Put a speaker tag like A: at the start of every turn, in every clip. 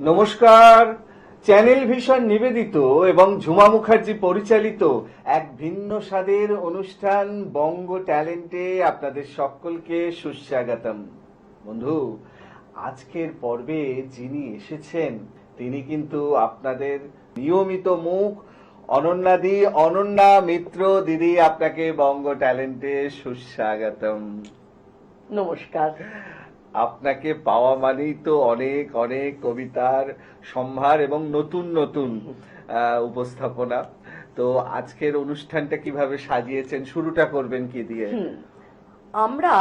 A: নমস্কার। Channel vision নিবেদিত এবং ঝুমা মুখার্জি পরিচালিত এক ভিন্ন স্বাদের অনুষ্ঠান বঙ্গ ট্যালেন্টে আপনাদের সকলকে সুস্বাগতম। বন্ধু, আজকের পর্বে যিনি এসেছেন তিনি কিন্তু আপনাদের নিয়মিত মুখ অনন্যা মিত্র দিদি। আপনাকে বঙ্গ ট্যালেন্টে সুস্বাগতম।
B: নমস্কার।
A: আপনাকে পাওয়া মানেই তো অনেক অনেক কবিতার সম্ভার এবং নতুন নতুন উপস্থাপনা। তো আজকের অনুষ্ঠানটা কিভাবে সাজিয়েছেন, শুরুটা করবেন কি দিয়ে?
B: আমরা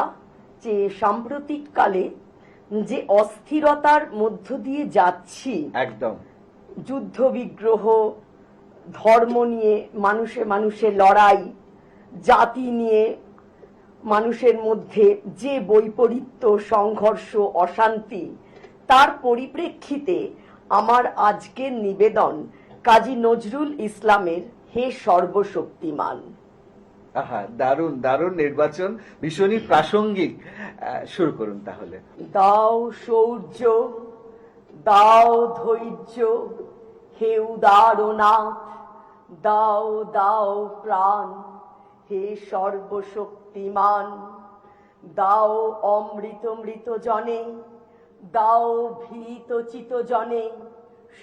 B: যে সাম্প্রতিক কালে যে অস্থিরতার মধ্য দিয়ে যাচ্ছি,
A: একদম
B: যুদ্ধ বিগ্রহ, ধর্ম নিয়ে মানুষে লড়াই, জাতি নিয়ে মানুষের মধ্যে যে বৈপরীত্য, সংঘর্ষ, অশান্তি, তার পরিপ্রেক্ষিতে আমার আজকের নিবেদন কাজী নজরুল ইসলামের হে সর্বশক্তিমান।
A: আহা, দারুণ দারুণ নির্বাচন, ভীষণই প্রাসঙ্গিক। শুরু করুন তাহলে।
B: দাও শৌর্য, দাও ধৈর্য, হে উদারনাথ, দাও দাও প্রাণ, হে সর্বশক্তিমান। দাও অমৃত মৃত জনে, দাও ভীত চিত জনে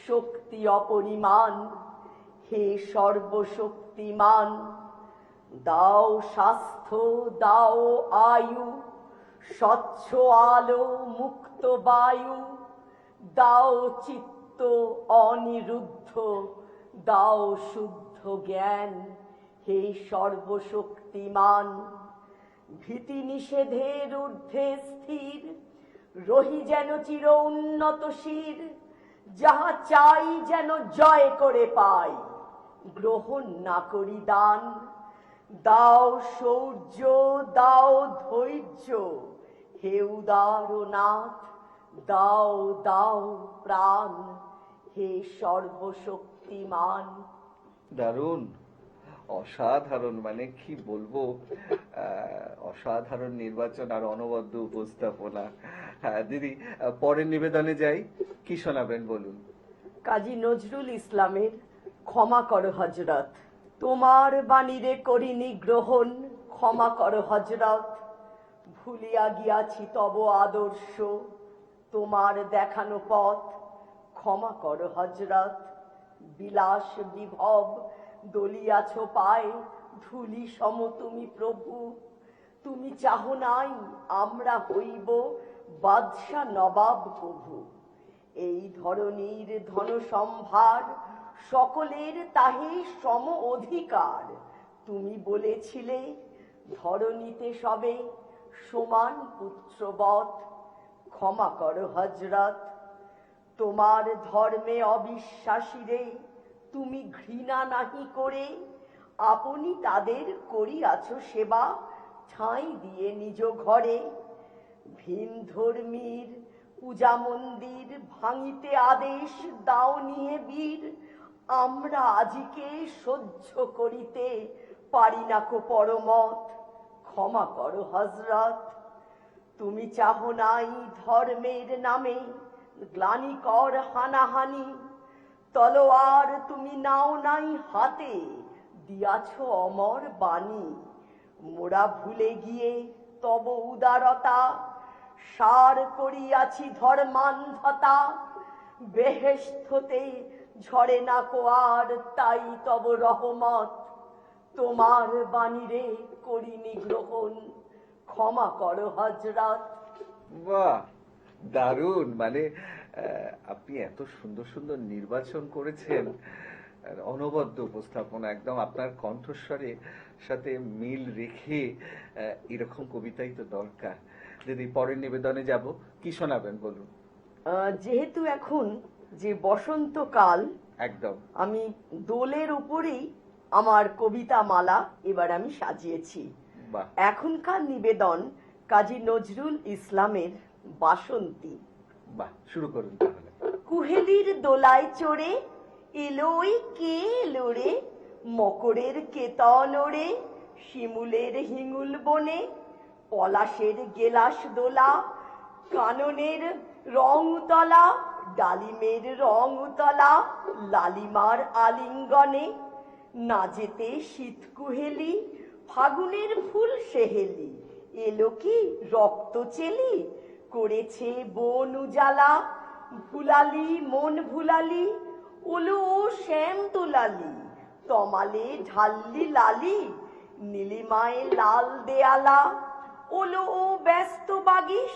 B: শক্তি অপরিমাণ, হে সর্বশক্তিমান। দাও স্বাস্থ্য, দাও আয়ু, স্বচ্ছ আলো, মুক্ত বায়ু, দাও চিত্ত অনিরুদ্ধ, দাও শুদ্ধ জ্ঞান, হে সর্বশক্তিমান। ভীতি নিষেধের ঊর্ধ্বে স্থির, রহি যেন চির উন্নত শির, যাহা চাই যেন জয় করে পাই, গ্রহণ না করি দান। দাও শৌর্য, দাও ধৈর্য, হে উদারনাথ, দাও দাও প্রাণ, হে সর্বশক্তিমান।
A: দারুণ, অসাধারণ, মানে কি বলবো, অসাধারণ নির্বাচন আর অনবদ্য উপস্থাপনা। দিদি, পরের নিবেদনে যাই, কি শোনাবেন বলুন?
B: কাজী নজরুল ইসলামের ক্ষমা করো হযরত। তোমার বাণীরে করিনি গ্রহণ, ক্ষমা করো হযরত। ভুলিয়া গিয়াছি তব আদর্শ, তোমার দেখানো পথ, ক্ষমা করো হযরত। বিলাস বিভব দলিয়াছ পায়, ধুলি সম তুমি প্রভু। তুমি চাহ নাই আমরা হইব বাদশা নবাব প্রভু। এই ধরনীর ধন সম্ভার সকলের তাহে সম অধিকার। তুমি বলেছিলে ধরণীতে সবে সমান পুত্রবৎ, ক্ষমা করো হযরত। তোমার ধর্মে অবিশ্বাসীরে তুমি ঘৃণা নাহি করে, আপনি তাদের করিয়াছ সেবা ঠাঁই দিয়ে নিজ ঘরে। ভিন ধর্মীর পূজা মন্দির ভাঙিতে আদেশ দাও নিয়ে বীর, আমরা আজিকে সহ্য করিতে পারি না কো পরমত, ক্ষমা করো হযরত। তুমি চাহ নাই ধর্মের নামে গ্লানি কর হানাহানি, তলোয়ার তুমি নাও নাই হাতে, দিয়াছ অমর বাণী। মোরা ভুলে গিয়ে তব উদারতা, সার করিয়াছি ধর্মান্ধতা। বেহেশতে ঝরে না কো আর তাই তব রহমত, তোমার বাণীরে করিনি গ্রহণ, ক্ষমা করো হযরত।
A: বাহ, দারুণ, মানে আপনি এত সুন্দর সুন্দর নির্বাচন করেছেন, অনবদ্য উপস্থাপনা, একদম আপনার কণ্ঠস্বরে সাথে মিল রেখে এরকম কবিতাই তো দরকার। দিদি, পরের নিবেদনে যাব, কি শোনাবেন বলুন?
B: যেহেতু এখন যে বসন্তকাল,
A: একদম
B: আমি দোলের উপরেই আমার কবিতা মালা এবার আমি সাজিয়েছি।
A: বাহ,
B: এখনকার নিবেদন কাজী নজরুল ইসলামের বাসন্তী।
A: বাহ, শুরু করুন তাহলে।
B: কুহেলির দোলায় চড়ে এলোই কে এলো রে, মকরের কেতন ওড়ে শিমুলের হিঙুল বনে, পলাশের গেলাস দোলা, কাননের রং তলা, ডালিমের রং উতলা লালিমার আলিঙ্গনে, না যেতে শীত কুহেলি ফাগুনের ফুল সেহেলি, এলো কি রক্ত চেলি করেছে বন উজালা, ভুলালি মন ভুলালি উলু ও শ্যাম দুলালি, তমালে ঢাললি লালি নীলিমায় লাল দেয়ালা, ওলো ও ব্যস্ত বাগিস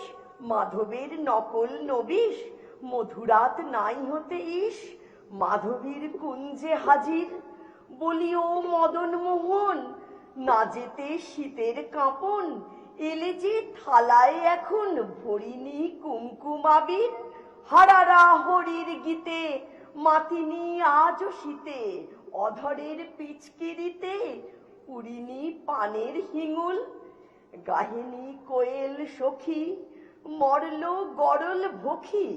B: মাধবের নকল নবিশ, মধুরাত নাই হতে ইস মাধবীর কুঞ্জে হাজির, বলি ও মদন মোহন না যেতে শীতের কাঁপন, এলে যে থালায় এখন ভরিনি কুমকুম আবির, হারারা হরির গীতে মাতিনি আজ শীতে, অধরের পিচকিরিতে পুরিনি পানের হিঙুল, গাহিনী কোয়েল সখী মরল গরল ভখি,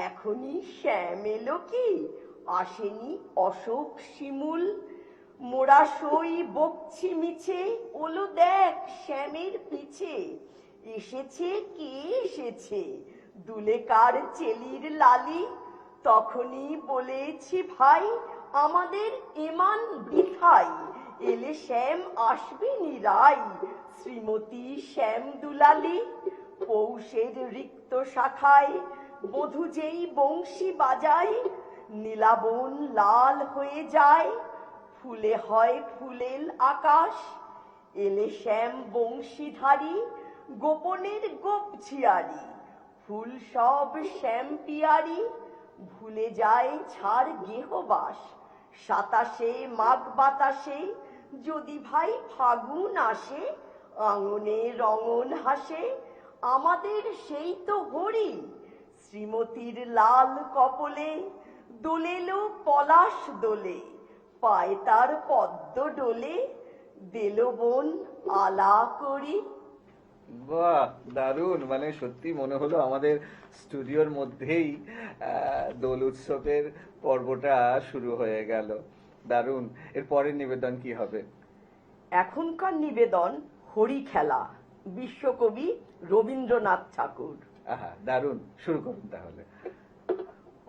B: এখনই শ্যাম এলো কি আসেনি অশোক শিমুল, মোরা সই বকছি মিছে ওলো দেখ শ্যামের পিছে, এসেছে কে এসেছে দুলেকার চেলির লালি, তখনই বলেছি ভাই আমাদের এমান বৃথাই, এলে শ্যাম আসবে নিরাই শ্রীমতী শ্যাম দুলালি, পৌষের রিক্ত শাখায় বধূ যেই বংশী বাজায়, নীলাবন লাল হয়ে যায় ফুলে হয় ফুলেল আকাশ, এলে শ্যাম বংশীধারী গোপনের গোপ ঝিয়ারি, ফুল সব শ্যাম পিয়ারি ভুলে যায় ছাড় গেহবাস, সাতাশে মাঘ বাতাসে যদি ভাই ফাগুন আসে, আঙনে রঙন হাসে আমাদের সেই তো হরি, শ্রীমতীর লাল কপলে দোলেলো পলাশ দোলে, পায় তার পদ্ম ডোলে দেল বোন আলা করি।
A: বাহ, দারুণ! মানে সত্যি মনে হলো আমাদের স্টুডিওর মধ্যেই দোল উৎসবের পর্বটা শুরু হয়ে গেল। দারুণ! এর পরের নিবেদন কি হবে?
B: এখনকার নিবেদন হরি খেলা, বিশ্বকবি রবীন্দ্রনাথ ঠাকুর।
A: আহা, দারুণ! শুরু করুন তাহলে।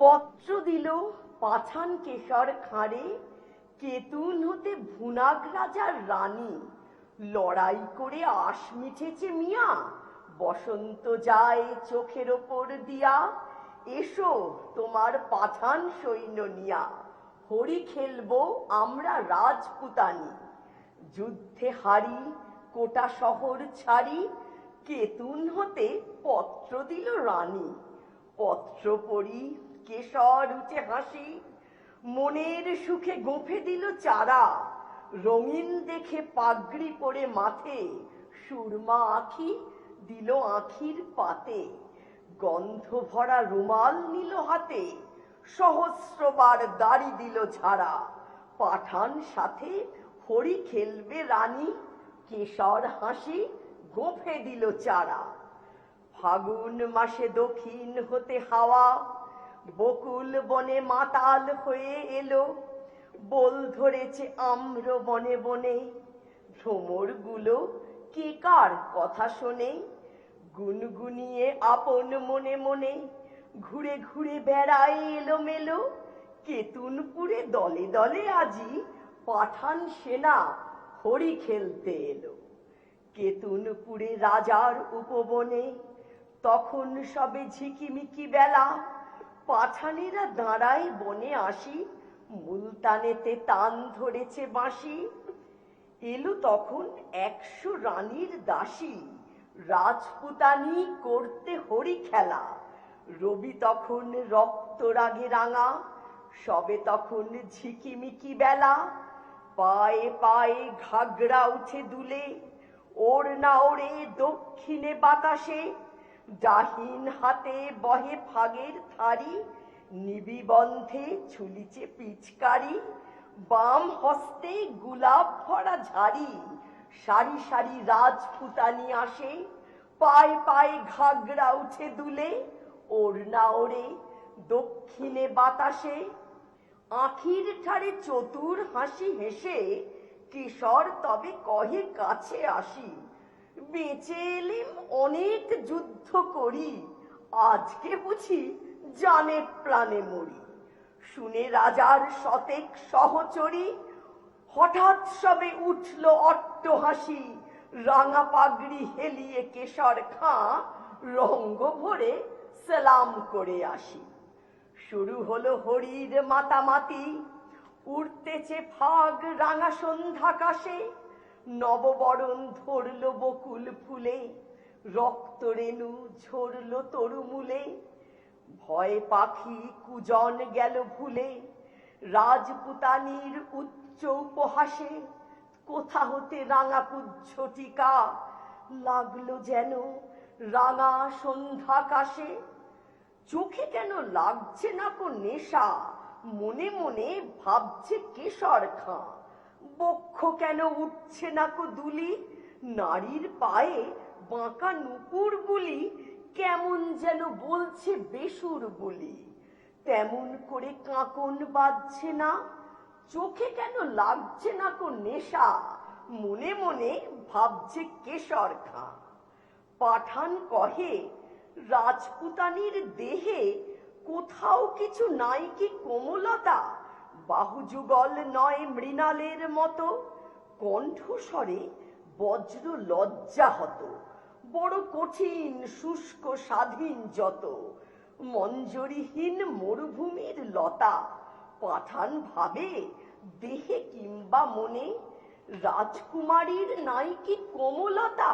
B: পত্র দিল পাছান কেশর খাঁড়ে, কেতুন হতে ভুনাগ রাজার রানী, লড়াই করে আশ মিঠেছে মিয়া, বসন্ত যায় চোখের ওপর দিয়া, এসো তোমার পাঠান সৈন্য নিয়া, হরি খেলবো আমরা রাজপুতানি, যুদ্ধে হারি কোটা শহর ছাড়ি, কেতুন হতে পত্র দিল রানী, পত্র পড়ি কেশর উঠে হাসি, মনের সুখে গোঁফে দিল চারা, রঙিন দেখে পাগড়ি পরে মাথে, সুরমা আঁখি দিল আঁখির পাতে, গন্ধ ভরা রুমাল নিল হাতে, সহস্রবার দাড়ি দিল ঝাড়া, পাঠান সাথে হরি খেলবে রানী, কেশর হাসি গোঁফে দিল চারা, ফাগুন মাসে দক্ষিণ হতে হাওয়া বকুল বনে মাতাল হয়ে এলো, বল ধরেছে আম্র বনে বনে, ভ্রমর গুলো কে কার কথা শোনে, গুনগুনিয়ে আপন মনে মনে ঘুরে ঘুরে বেড়ায় এলো মেলো, কেতুনপুরে দলে দলে আজি পাঠান সেনা হরি খেলতে এলো, কেতুনপুরে রাজার উপবনে তখন সবে ঝিকিমিকি বেলা, পাঠানেরা দাঁড়ায় বনে আসি, মুলতানেতে টান ধরেছে বাঁশি, এলো তখন 100 রানীর দাসী, রাজপুতানি করতে হরি খেলা, রবি তখন রক্ত রাগে রাঙা, সবে তখন ঝিকিমিকি বেলা, পায়ে পায়ে ঘাগড়া উঠে দুলে, ওড়না ওড়ে দক্ষিণে বাতাসে, ডাহিন হাতে বহে ফাগের থারি, নিবিবন্ধে ঝুলিছে পিচকারি, বাম হস্তে গুলাব ভরা ঝাড়ি, সারি সারি রাজপুতানি আসে, পায়ে পায়ে ঘাগড়া উঠে দুলে, ওড়না ওড়ে দক্ষিণে বাতাসে, আখির ঠারে চতুর হাসি হেসে, কিশোর তবে কহে কাছে আসি, বেঁচে এলিম অনেক যুদ্ধ করি, আজকে বুঝি জানে প্রাণে মরি। শুনে রাজার শতেক সহচরী, হঠাৎ সবে উঠল অট্ট হাসি। রাঙা পাগড়ি হেলিয়ে কেশর খাঁ রঙ্গ ভরে সালাম করে আসি। শুরু হলো হরির মাতামাতি, উড়তেছে ফাগ রাঙা সন্ধ্যাকাশে। নববরণ ধরল বকুল ফুলে, রক্ত রেণু ঝরল তরুমূলে। ভয় পাখি কুজন গেল ভুলে, রাজপুতানির উচ্চ উপহাসে। কোথা হতে রাঙা পুজ্ঝটিকা, লাগলো যেন রাঙা সন্ধ্যাকাশে। চোখে কেন লাগছে না কো নেশা, মনে মনে ভাবছে কেশর খাঁ। বক্ষ কেন উঠছে না কো দুলি, নারীর পায়ে বাঁকা নুপুর বুলি। কেমন যেন বলছে বেসুর বলি, তেমন করে কাঁকন বাজছে না। চোখে কেন লাগছে না কো নেশা, মনে মনে ভাবছে কেশর খাঁ। পাঠান কহে, রাজপুতানির দেহে কোথাও কিছু নাই কি কোমলতা? বাহুযুগল নয় মৃণালের মতো, কণ্ঠস্বরে বজ্র লজ্জাহত। বড় কঠিন শুষ্ক স্বাধীন যত, মঞ্জরিহীন মরুভূমির লতা। পাঠান ভাবে, দেহে কিংবা মনে রাজকুমারীর নাই কি কোমলতা?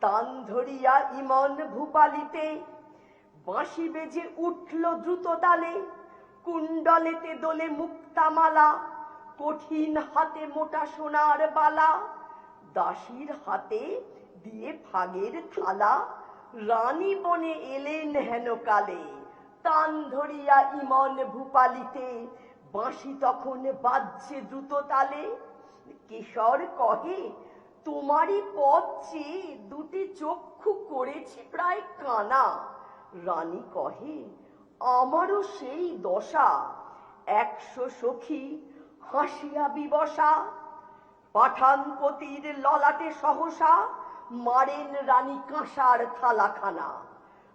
B: তান ধরিয়া ইমন ভূপালিতে, বাঁশি বেজে উঠল দ্রুত তালে। কুণ্ডলেতে দোলে মুক্তামালা, কঠিন হাতে মোটা সোনার বালা। দাসীর হাতে দিয়ে ফাগের থালা, রানী বনে এলেন হেন কালে। তান ধরিয়া ইমন ভূপালিতে, বাঁশি তখন বাজছে দ্রুত তালে। কেশর কহে, তোমারই পথ চেয়ে দুটি চক্ষু করেছি প্রায় কানা। রানী কহে, আমারও সেই দশা, 100 সখী হাসিয়া বিবসা। পাঠানপতির ললাটে সহসা, মারেন রানী কাঁসার থালাখানা।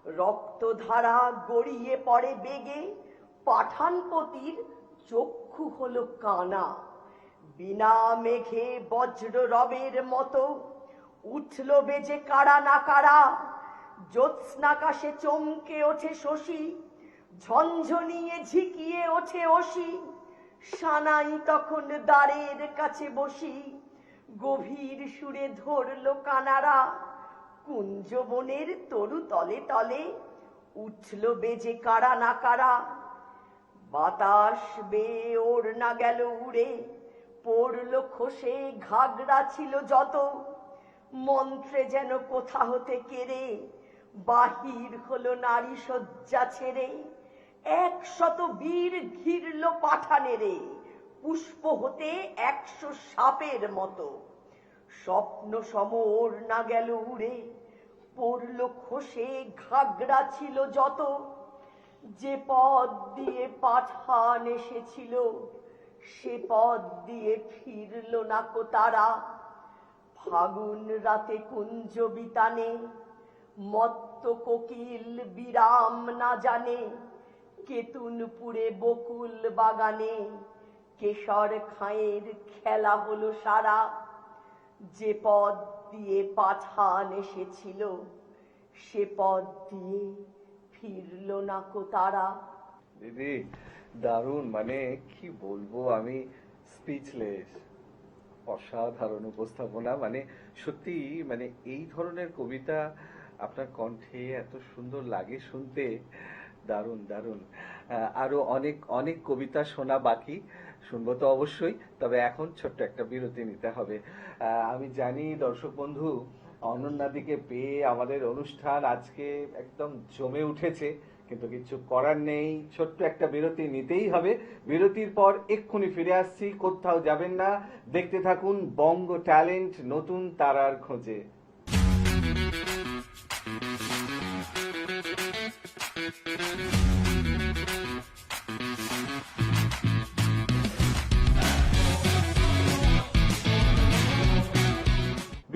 B: রক্তধারা গড়িয়ে পড়ে বেগে, পাঠানপতির চক্ষু হলো কানা। বিনা মেঘে বজ্র রবের মতো, উঠল বেজে কারা না কারা। জ্যোৎস্নাকাশে চমকে ওঠে শশী, ঝনঝনিয়ে ঝিকিয়ে ওঠে অসি। সানাই তখন দ্বারের কাছে বসি, গভীর সুরে ধরল কানারা। কুঞ্জবনের তরু তলে তলে, উঠল বেজে কারা না কারা। বাতাস বেয়ে ওড়না গেল উড়ে, পড়ল খসে ঘাগরা ছিল যত। মন্ত্রে যেন কোথা হতে কেড়ে, বাহির হলো নারী শয্যা ছেড়ে। 100 বীর ঘিরল পাঠানেরে, পুষ্প হতে 100 সাপের মতো। স্বপ্ন সম ওড়না গেল উড়ে, পড়ল খসে ঘাগরা ছিল যত। যে পথ দিয়ে পাঠান এসেছিল, সে পথ দিয়ে ফিরল না কো তারা। ফাগুন রাতে কুঞ্জ বিতানে, মত্ত কোকিল বিরাম না জানে। কেতুনপুরে বকুল বাগানে, কেশর খাঁয়ের খেলা হলো সারা। যে পথ দিয়ে পাঠান এসেছিল, সে পথ দিয়ে ফিরল না কো তারা।
A: দিদি, দারুণ, মানে কি বলবো, আমি স্পিচলেস। অসাধারণ উপস্থাপনা, মানে সত্যি, মানে এই ধরনের কবিতা আপনার কণ্ঠে এত সুন্দর লাগে শুনতে। দারুণ দারুণ। আরো অনেক অনেক কবিতা শোনা বাকি, শুনবো তো অবশ্যই। তবে এখন ছোট্ট একটা বিরতি নিতে হবে। আমি জানি দর্শক বন্ধু, অনন্যাদিকে পেয়ে আমাদের অনুষ্ঠান আজকে একদম জমে উঠেছে, কিন্তু কিছু করার নেই, ছোট্ট একটা বিরতি নিতেই হবে। বিরতির পর এক্ষুনি ফিরে আসছি, কোথাও যাবেন না, দেখতে থাকুন বঙ্গ ট্যালেন্ট নতুন তারার খোঁজে।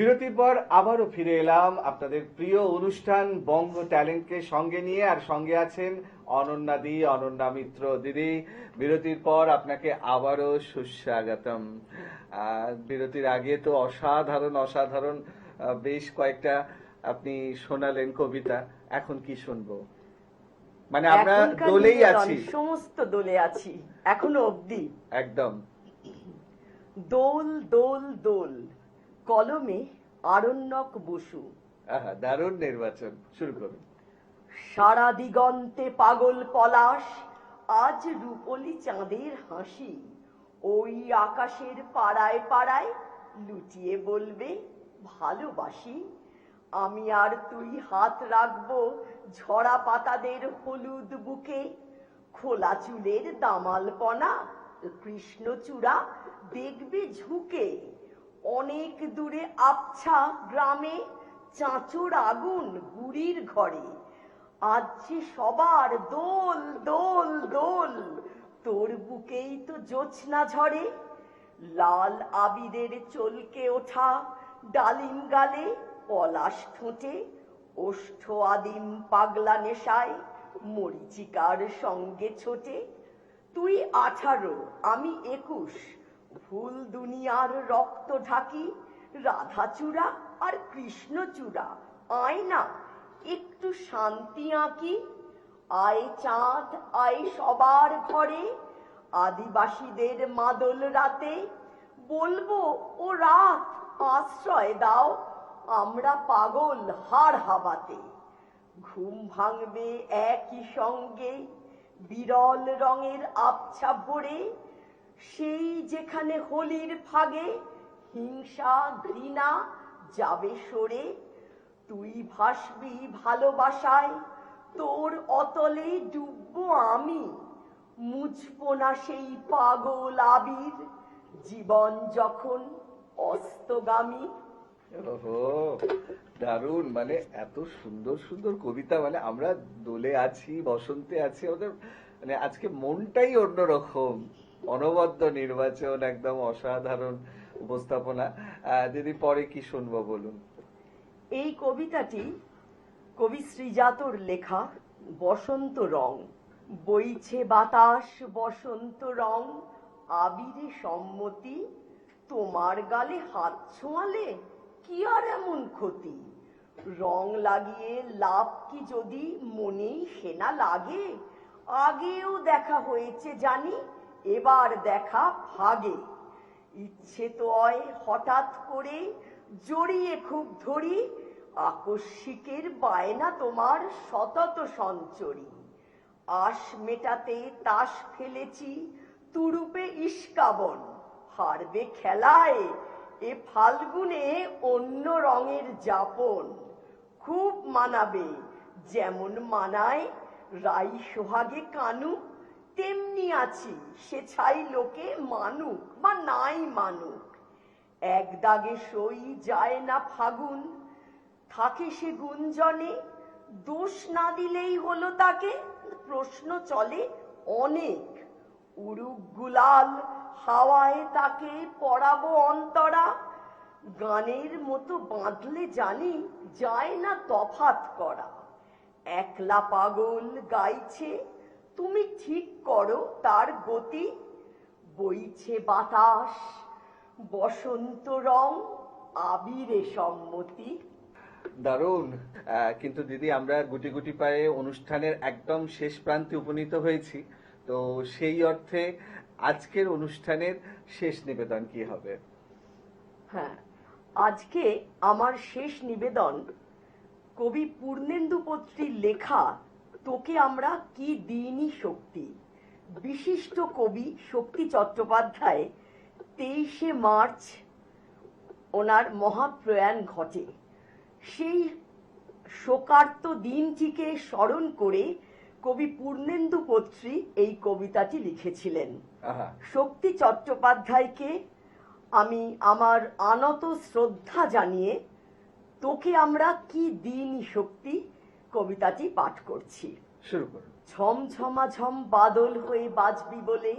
A: বিরতির পর আবারও ফিরে এলাম আপনাদের প্রিয় অনুষ্ঠান বঙ্গ ট্যালেন্টকে সঙ্গে নিয়ে, আর সঙ্গে আছেন অনন্যা মিত্র দিদি। বিরতির পর আপনাকে আবারও সুস্বাগতম। বিরতির আগে তো অসাধারণ বেশ কয়েকটা আপনি শোনালেন কবিতা। এখন কি শুনবো? মানে আমরা
B: এখনকার
A: দোলেই
B: নিবেদন,
A: আছি,
B: সমস্ত দোলে আছি এখনো অবধি।
A: একদম।
B: দোল দোল দোল, কলমে আরণ্যক বসু।
A: আহা, দারুণ নির্বাচন, শুরু করুন।
B: সারা দিগন্তে পাগল পলাশ, আজ রূপলি চাঁদের হাসি। ওই আকাশের পাড়ায় পাড়ায় লুটিয়ে বলবে ভালোবাসি। আমি আর তুই হাত রাখবো ঝরা পাতাদের হলুদ বুকে। খোলা চুলের দামালপনা, কৃষ্ণচূড়া দেখবে ঝুঁকে। অনেক দূরে আবছা গ্রামে চাঁচোর আগুন বুড়ির ঘরে। আজ যে সবার দোল দোল দোল, তোর বুকেই তো জোছনা ঝরে। লাল আবিরের চলকে ওঠা ডালিম গালে, পলাশ ঠোঁটে ওষ্ঠ আদিম পাগলা নেশায় মরিচিকার সঙ্গে ছোটে। তুই 18, আমি 21, ভুল দুনিয়ার রক্ত ঢাকি। রাধাচূড়া আর কৃষ্ণচূড়া, আয় না একটু শান্তি আঁকি। আয় চাঁদ আয় সবার ঘরে, আদিবাসীদের মাদল রাতে। বলবো ও রাত আশ্রয় দাও, আমরা পাগল হাড় হাবাতে। ঘুম ভাঙবে একই সঙ্গে বিরল রঙের আবছা ভরে। সেই যেখানে হোলির ফাগে হিংসা ঘৃণা যাবে সরে। তুই ভাসবি ভালোবাসায়, তোর অতলে ডুববো আমি। মুছবো না সেই পাগল আবির, জীবন যখন অস্তগামী।
A: ওহো, দারুণ। মানে এত সুন্দর কবিতা, মানে আমরা দোলে আছি, বসন্তে আছি, ওদের মানে আজকে মনটাই অন্যরকম। অনবদ্য নির্বাচন, একদম অসাধারণ উপস্থাপনা। দিদি, পরে কি শুনবো বলুন?
B: এই কবিতাটি কবি শ্রীজাতর লেখা। বসন্ত রং, বইছে বাতাস বসন্ত রং, আবিরে সম্মতি। তোমার গালে হাত ছোঁয়ালে কি আর এমন ক্ষতি? রং লাগিয়ে লাভ কি যদি মনেই সেনা লাগে? আগেও দেখা হয়েছে জানি, এবার দেখা ভাগে। ইচ্ছে তো হয় হঠাৎ করে জড়িয়ে খুব ধরি, আকস্মিকের বায়না তোমার সতত সঞ্চরী। আশ মেটাতে তাস ফেলেছি তুরুপে ইস্কাবন, হারবে খেলায় এ ফাল্গুনে অন্য রঙের যাপন। খুব মানাবে যেমন মানায় রাই সোহাগে কানু, তেমনি আছি সে ছাই লোকে মানুক বা নাই মানুক। এক দাগে সই যায় না ফাগুন, থাকে সে গুঞ্জনে। দোষ না দিলেই হলো তাকে, প্রশ্ন চলে অনেক। উড়ুক গুলাল হাওয়ায় তাকে পরাবো অন্তরা। গানের মতো বাঁধলে জানি যায় না তফাৎ করা। একলা পাগল গাইছে, তুমি ঠিক করো তার গতি। বইছে বাতাস বসন্ত রং, আবিরে সম্মতি।
A: দারুণ। কিন্তু দিদি, আমরা গুটি গুটি পায়ে অনুষ্ঠানের একদম শেষ প্রান্তে উপনীত হয়েছি। তো সেই অর্থে আজকের অনুষ্ঠানের শেষ নিবেদন কি হবে?
B: হ্যাঁ, আজকে আমার শেষ নিবেদন কবি পূর্ণেন্দু পত্রীর লেখা তোকে আমরা কি দিইনি শক্তি। বিশিষ্ট কবি শক্তি চট্টোপাধ্যায় 23শে মার্চ ওনার মহাপ্রয়াণ ঘটে। সেই শোকার্ত দিনটিকে স্মরণ করে কবি পূর্ণেন্দু পত্রী এই কবিতাটি লিখেছিলেন।
A: আহা,
B: শক্তি চট্টোপাধ্যায়কে আমি আমার আনত শ্রদ্ধা জানিয়ে তোকে আমরা কি দিইনি শক্তি কবিতাটি পাঠ করছি।
A: শুরু করুন।
B: ঝমঝমাঝম বাদল হয়ে বাজবি বলে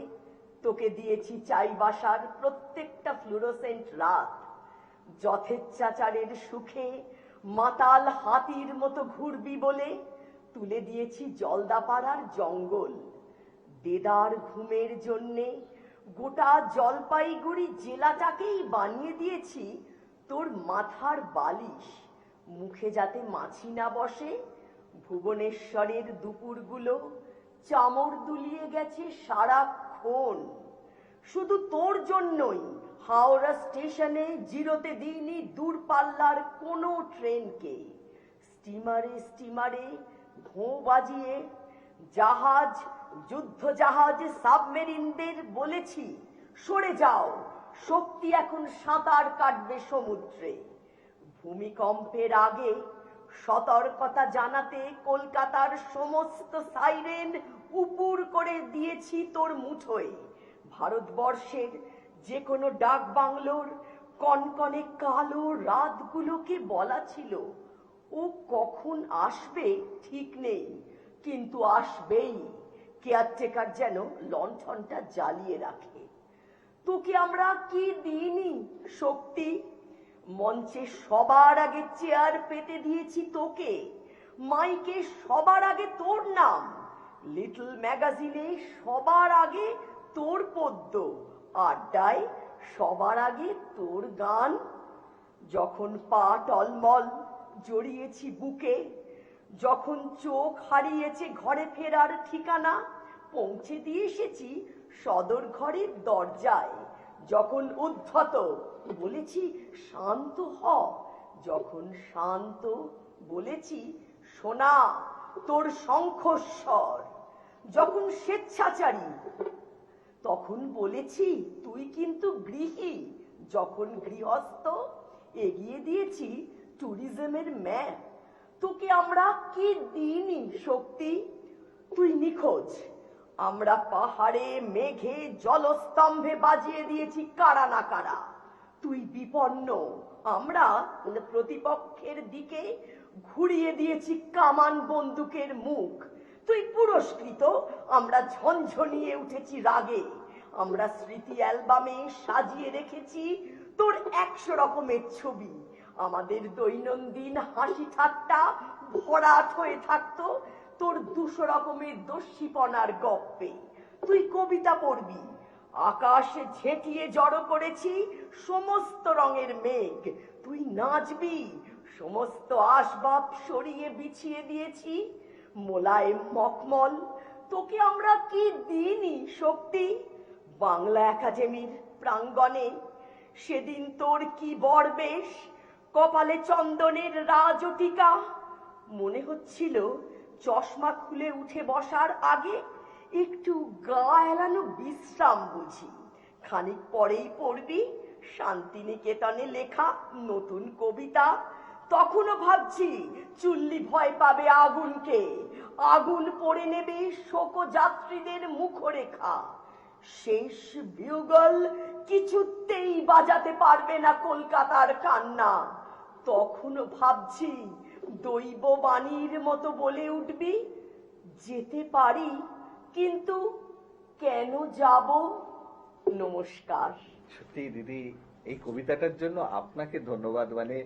B: তোকে দিয়েছি চাইবাসার প্রত্যেকটা ফ্লুরোসেন্ট রাত। যথেচ্ছাচারের সুখে মাতাল হাতির মতো ঘুরবি বলে তুলে দিয়েছি জলদাপাড়ার জঙ্গল। দেদার ঘুমের জন্যে গোটা জলপাইগুড়ি জেলাটাকেই বানিয়ে দিয়েছি তোর মাথার বালিশ। মুখে যাতে মাছি না বসে, ভুবনেশ্বরের দুপুরগুলো চামড় দুলিয়ে গেছে সারাক্ষণ। শুধু তোর জন্যই হাওড়া স্টেশনে জিরোতে দিইনি দূরপাল্লার কোনো ট্রেনকে। স্টিমারে স্টিমারে ঘোঁ বাজিয়ে জাহাজ, যুদ্ধ জাহাজ, সাবমেরিনদের বলেছি সরে যাও, শক্তি এখন সাঁতার কাটবে সমুদ্রে। ভূমিকম্পের আগে সতর্কতা জানাতে কলকাতার সমস্ত সাইরেন উপুর করে দিয়েছি তোর মুঠোয়। ভারতবর্ষের যে কোনো ডাক বাংলোর কনকনে কালো রাতগুলোকে বলা ছিল ও কখন আসবে ঠিক নেই, কিন্তু আসবেই। কেয়ারটেকার যেন লণ্ঠনটা জ্বালিয়ে রাখে। তোকে আমরা কি দিইনি শক্তি? মঞ্চে সবার আগে চেয়ার পেতে দিয়েছি তোকে, মাইকে সবার আগে তোর নাম, লিটল ম্যাগাজিনে সবার আগে তোর পদ্য, আড্ডায় সবার আগে তোর গান। যখন পা টলমল জড়িয়েছি বুকে, যখন চোখ হারিয়েছে ঘরে ফেরার ঠিকানা, পৌঁছে দিয়ে এসেছি সদর ঘরের দরজায়। যখন উদ্ধত বলেছি শান্ত হ, যখন শান্ত বলেছি শোনা তোর শঙ্খস্বর, যখন স্বেচ্ছাচারী তখন বলেছি তুই কিন্তু গৃহী, যখন গৃহস্থ এগিয়ে দিয়েছি ট্যুরিজমের ম্যাপ। তোকে আমরা কি দিইনি শক্তি? তুই নিখোঁজ, আমরা পাহাড়ে মেঘে জলস্তম্ভে বাজিয়ে দিয়েছি কারা না কারা। তুই বিপন্ন, আমরা প্রতিপক্ষের দিকে ঘুরিয়ে দিয়েছি কামান বন্দুকের মুখ। তুই পুরস্কৃত, আমরা ঝনঝনিয়ে উঠেছি রাগে। আমরা স্মৃতি অ্যালবামে সাজিয়ে রেখেছি তোর 100 রকমের ছবি। আমাদের দৈনন্দিন হাসি ঠাট্টা ভরাট হয়ে থাকতো তোর 200 রকমের দস্যিপনার গপ্পে। তুই কবিতা পড়বি, আকাশে ঝেঁটিয়ে জড়ো করেছি সমস্ত রঙের মেঘ। তুই নাচবি, সমস্ত আসবাব সরিয়ে বিছিয়ে দিয়েছি মোলায়েম মখমল। তোকে আমরা কি দিইনি শক্তি? বাংলা একাডেমির প্রাঙ্গণে সেদিন তোর কি বরবেশ, কপালে চন্দনের রাজটিকা। মনে হচ্ছিল চশমা খুলে উঠে বসার আগে একটু গা এলানো বিশ্রাম বুঝি। খানিক পরেই পড়বি শান্তিনিকেতনে লেখা নতুন কবিতা। তখনও ভাবছি চুল্লি ভয় পাবে আগুনকে, আগুন পড়ে নেবে শোকযাত্রীদের মুখরেখা। শেষ বিউগল কিছুতেই বাজাতে পারবে না কলকাতার কান্না। তখনও ভাবছি দৈব বাণীর মতো বলে উঠবি যেতে পারি, কিন্তু কেন যাব? নমস্কার।
A: সত্যি দিদি, এই কবিতাটার জন্য আপনাকে ধন্যবাদ, মানে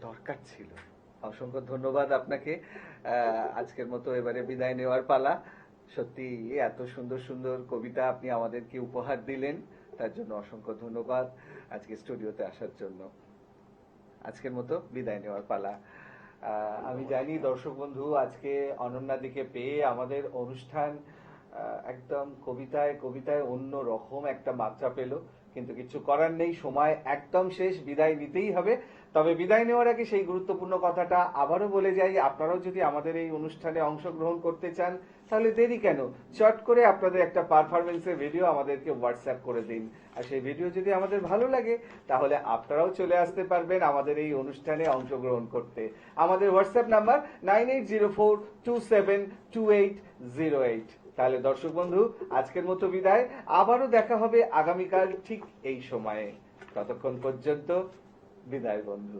A: দরকার ছিল। অসংখ্য ধন্যবাদ আপনাকে। আজকের মতো এবারে বিদায় নেওয়ার পালা। সত্যি এত সুন্দর সুন্দর কবিতা আপনি আমাদেরকে উপহার দিলেন, তার জন্য অসংখ্য ধন্যবাদ আজকে স্টুডিওতে আসার জন্য। আজকের মতো বিদায় নেওয়ার পালা। আমি জানি দর্শক বন্ধু আজকে অনন্যাদিকে পেয়ে আমাদের অনুষ্ঠান একদম কবিতায় কবিতায় অন্য রকম একটা মাত্রা পেল, কিন্তু কিছু করার নেই, সময় একদম শেষ, বিদায় নিতেই হবে। তবে বিদায় নেওয়ার আগে সেই গুরুত্বপূর্ণ কথাটা আবারও বলে যাই, আপনারাও যদি আমাদের এই অনুষ্ঠানে অংশগ্রহণ করতে চান তাহলে দেরি কেন, চট করে আপনাদের একটা পারফরমেন্সের ভিডিও আমাদেরকে হোয়াটসঅ্যাপ করে দিন। আর সেই ভিডিও যদি আমাদের ভালো লাগে তাহলে আপনারাও চলে আসতে পারবেন আমাদের এই অনুষ্ঠানে অংশগ্রহণ করতে। আমাদের হোয়াটসঅ্যাপ নাম্বার 9804272808। তাহলে দর্শক বন্ধু আজকের মতো বিদায়, আবারও দেখা হবে আগামীকাল ঠিক এই সময়ে। ততক্ষণ পর্যন্ত বিদায় বন্ধু।